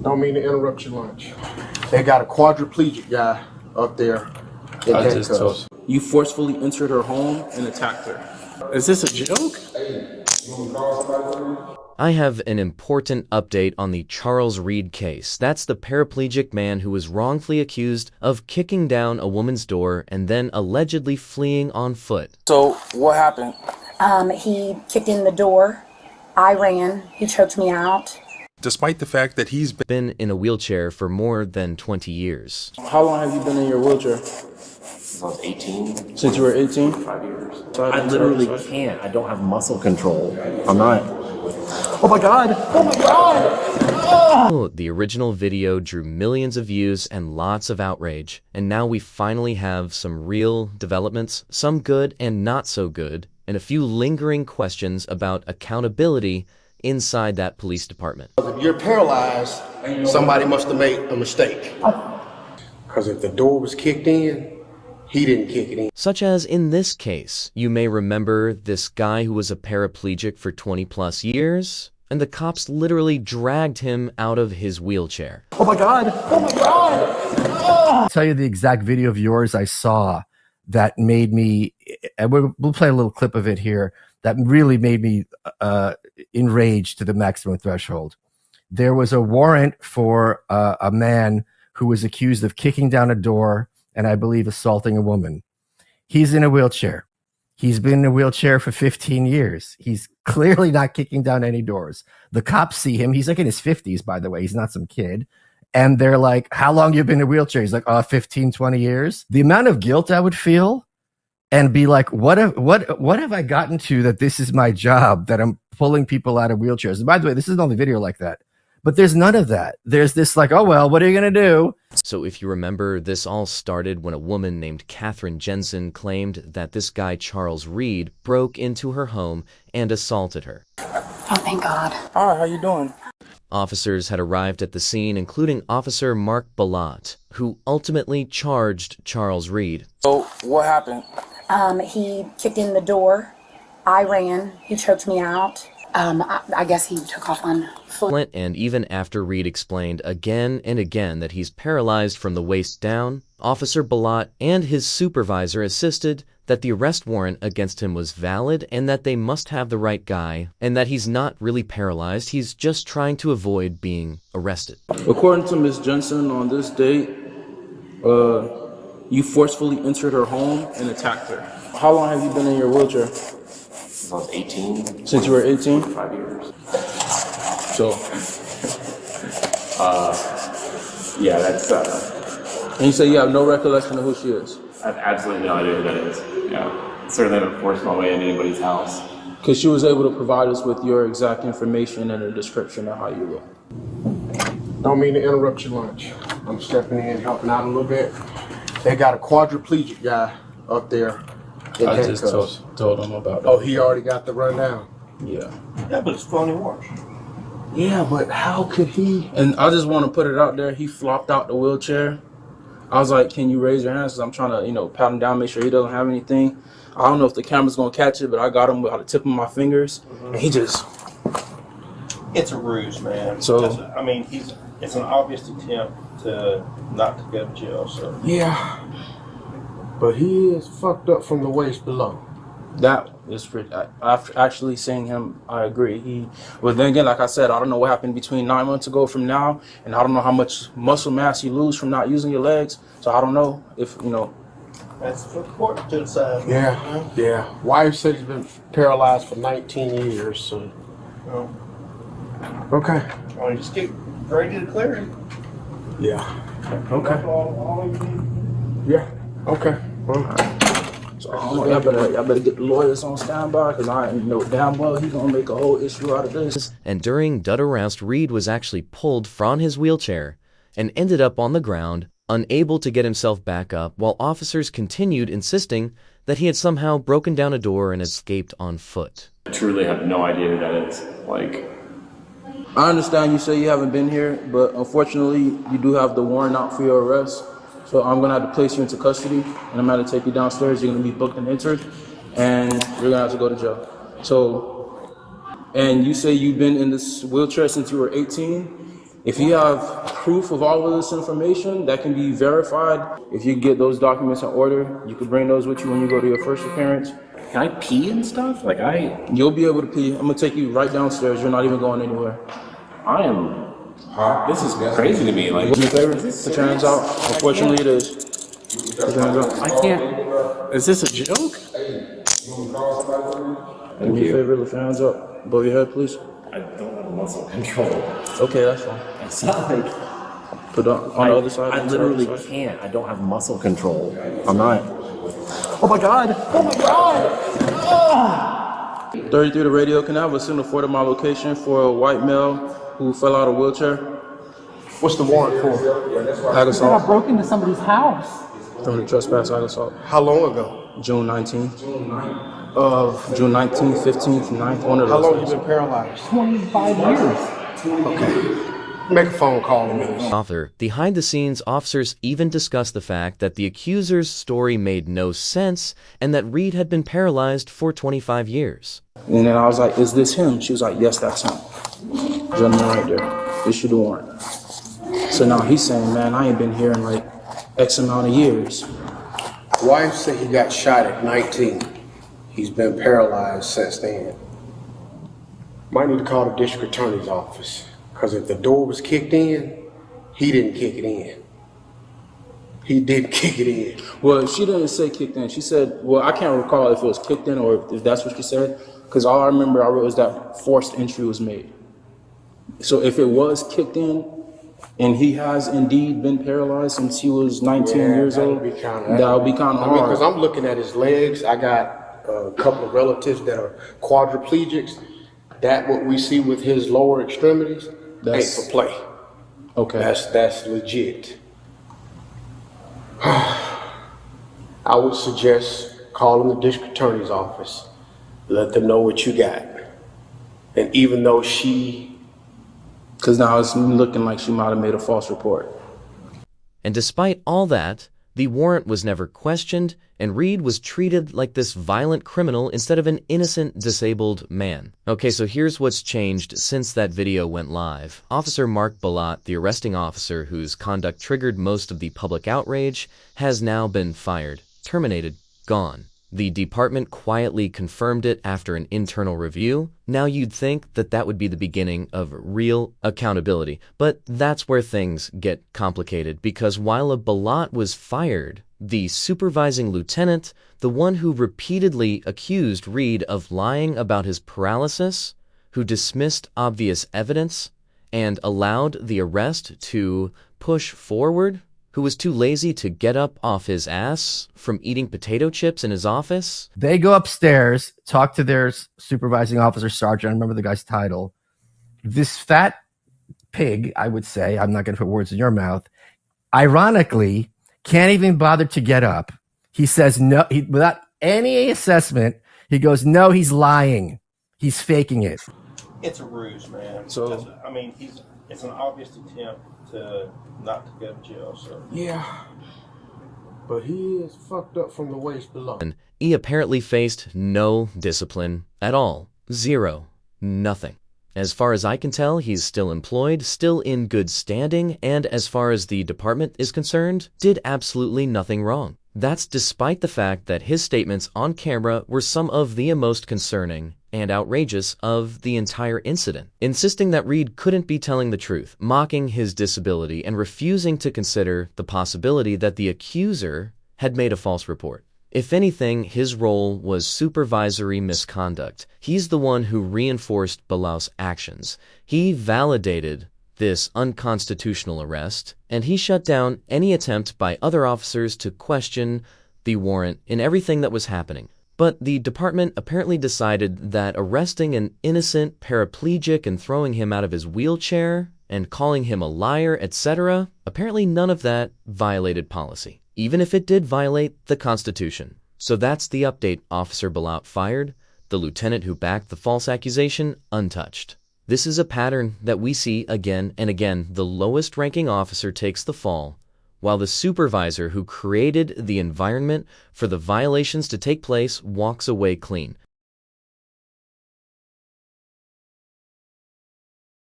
Don't mean to interrupt your lunch. They got a quadriplegic guy up there in handcuffs. You forcefully entered her home and attacked her. Is this a joke? I have an important update on the Charles Reed case. That's the paraplegic man who was wrongfully accused of kicking down a woman's door and then allegedly fleeing on foot. So, what happened? He kicked in the door. I ran. He choked me out. Despite the fact that he's Been in a wheelchair for more than 20 years. How long have you been in your wheelchair? Since I was 18. Since you were 18? 5 years. I literally can't. I don't have muscle control. I'm not. Oh my God! Oh my God! The original video drew millions of views and lots of outrage, and now we finally have some real developments, some good and not so good, and a few lingering questions about accountability inside that police department. If you're paralyzed, somebody must have made a mistake. Because if the door was kicked in, he didn't kick it in. Such as in this case, you may remember this guy who was a paraplegic for 20 plus years, and the cops literally dragged him out of his wheelchair. Oh my God! Oh my God! I'll tell you the exact video of yours I saw that made me, and we'll play a little clip of it here, that really made me enraged to the maximum threshold. There was a warrant for a man who was accused of kicking down a door and I believe assaulting a woman. He's in a wheelchair. He's been in a wheelchair for 15 years. He's clearly not kicking down any doors. The cops see him. He's like in his 50s, by the way. He's not some kid. And they're like, how long you been in a wheelchair? He's like, 15, 20 years. The amount of guilt I would feel and be like, what have I gotten to that this is my job, that I'm pulling people out of wheelchairs? And by the way, this is the only video like that. But there's none of that. There's this like, oh, well, what are you going to do? So if you remember, this all started when a woman named Katherine Jensen claimed that this guy, Charles Reed, broke into her home and assaulted her. Oh, thank God. Hi, how you doing? Officers had arrived at the scene, including Officer Mark Bellotte, who ultimately charged Charles Reed. So, what happened? He kicked in the door. I ran. He choked me out. I guess he took off on foot. And even after Reed explained again and again that he's paralyzed from the waist down, Officer Bellotte and his supervisor insisted that the arrest warrant against him was valid and that they must have the right guy, and that he's not really paralyzed, he's just trying to avoid being arrested. According to Ms. Jensen, on this date, you forcefully entered her home and attacked her. How long have you been in your wheelchair? Since I was 18. Since you were 18? 5 years. So, yeah, that's, and you say you have no recollection of who she is? I have absolutely no idea who that is. Yeah. Certainly haven't forced my way into anybody's house. Because she was able to provide us with your exact information and a description of how you look. Don't mean to interrupt your lunch. I'm stepping in, helping out a little bit. They got a quadriplegic guy up there in I handcuffs. just told him about that. Oh, he already got the rundown. Yeah. Yeah, but it's phony wash. Yeah, but how could he? And I just want to put it out there. He flopped out the wheelchair. I was like, can you raise your hands? Because I'm trying to, pat him down, make sure he doesn't have anything. I don't know if the camera's going to catch it, but I got him by the tip of my fingers. And he just... It's a ruse, man. So... it's an obvious attempt to not to go to jail, so... Yeah. But he is fucked up from the waist below. That is pretty... After actually seeing him, I agree. But then again, like I said, I don't know what happened between 9 months ago from now, and I don't know how much muscle mass you lose from not using your legs. So I don't know if, That's for the court to decide. Yeah. Wife said he's been paralyzed for 19 years, so... No. Okay. Just get ready to declare it. Yeah. Okay. All you need. Yeah. Okay. So I don't know, y'all better get the lawyers on standby, because I know damn well he's going to make a whole issue out of this. And during Dutta Roust, Reed was actually pulled from his wheelchair and ended up on the ground, unable to get himself back up, while officers continued insisting that he had somehow broken down a door and escaped on foot. I truly have no idea who that is. I understand you say you haven't been here, but unfortunately, you do have the warrant out for your arrest. So I'm going to have to place you into custody, and I'm going to take you downstairs. You're going to be booked and entered, and you're going to have to go to jail. So, and you say you've been in this wheelchair since you were 18? If you have proof of all of this information that can be verified, if you get those documents in order, you can bring those with you when you go to your first appearance. Can I pee and stuff? Like You'll be able to pee. I'm gonna take you right downstairs. You're not even going anywhere. I am. This is crazy to me. Like, Do me a favor. Put your hands out. Unfortunately, it is. Put your hands out. I can't. Is this a joke? Do me a favor. Lift your hands up. Above your head, please. I don't have muscle control. Okay, that's fine. It's not like Put on the other side. I on the literally other side. can't. I don't have muscle control. I'm not. Oh my god! Oh my god! 33 to radio. Can I have a signal for to my location for a white male who fell out of a wheelchair? What's the warrant for? Ag assault. Broke into somebody's house. Felony trespass, ag assault. How long ago? June 19th. June 19th, 15th, 9th. One of How those long you days. been paralyzed? 25 years. Okay. Make a phone call in a minute. Author, behind-the-scenes officers even discussed the fact that the accuser's story made no sense and that Reed had been paralyzed for 25 years. And then I was like, is this him? She was like, yes, that's him. Gentleman right there. Issue the warrant. So now he's saying, man, I ain't been here in like X amount of years. Wife said he got shot at 19. He's been paralyzed since then. Might need to call the district attorney's office. Because if the door was kicked in, he didn't kick it in. He didn't kick it in. Well, she didn't say kicked in. She said, well, I can't recall if it was kicked in or if that's what she said. Because all I remember I wrote was that forced entry was made. So if it was kicked in and he has indeed been paralyzed since he was 19 years old, that would be kind of hard. Because I'm looking at his legs. I got a couple of relatives that are quadriplegics. That what we see with his lower extremities ain't for play. Okay. That's legit. I would suggest calling the district attorney's office. Let them know what you got. And even though because now it's looking like she might have made a false report. And despite all that, the warrant was never questioned, and Reed was treated like this violent criminal instead of an innocent, disabled man. Okay, so here's what's changed since that video went live. Officer Mark Bellotte, the arresting officer whose conduct triggered most of the public outrage, has now been fired, terminated, gone. The department quietly confirmed it after an internal review. Now you'd think that that would be the beginning of real accountability, but that's where things get complicated, because while a Bellotte was fired, the supervising lieutenant, the one who repeatedly accused Reed of lying about his paralysis, who dismissed obvious evidence, and allowed the arrest to push forward, who was too lazy to get up off his ass from eating potato chips in his office. They go upstairs, talk to their supervising officer, sergeant. I remember the guy's title. This fat pig, I would say, I'm not going to put words in your mouth, ironically, can't even bother to get up. He says no, without any assessment, he goes, no, he's lying. He's faking it. It's a ruse, man. So- It's an obvious attempt to not to go to jail. So yeah. But he is fucked up from the waist below. And he apparently faced no discipline at all. Zero. Nothing. As far as I can tell, he's still employed, still in good standing, and as far as the department is concerned, did absolutely nothing wrong. That's despite the fact that his statements on camera were some of the most concerning and outrageous of the entire incident, insisting that Reed couldn't be telling the truth, mocking his disability, and refusing to consider the possibility that the accuser had made a false report. If anything, his role was supervisory misconduct. He's the one who reinforced Bellotte's actions. He validated this unconstitutional arrest, and he shut down any attempt by other officers to question the warrant in everything that was happening. But the department apparently decided that arresting an innocent paraplegic and throwing him out of his wheelchair and calling him a liar, etc., apparently none of that violated policy, even if it did violate the Constitution. So that's the update. Officer Bellotte fired, the lieutenant who backed the false accusation untouched. This is a pattern that we see again and again. The lowest ranking officer takes the fall, while the supervisor who created the environment for the violations to take place walks away clean.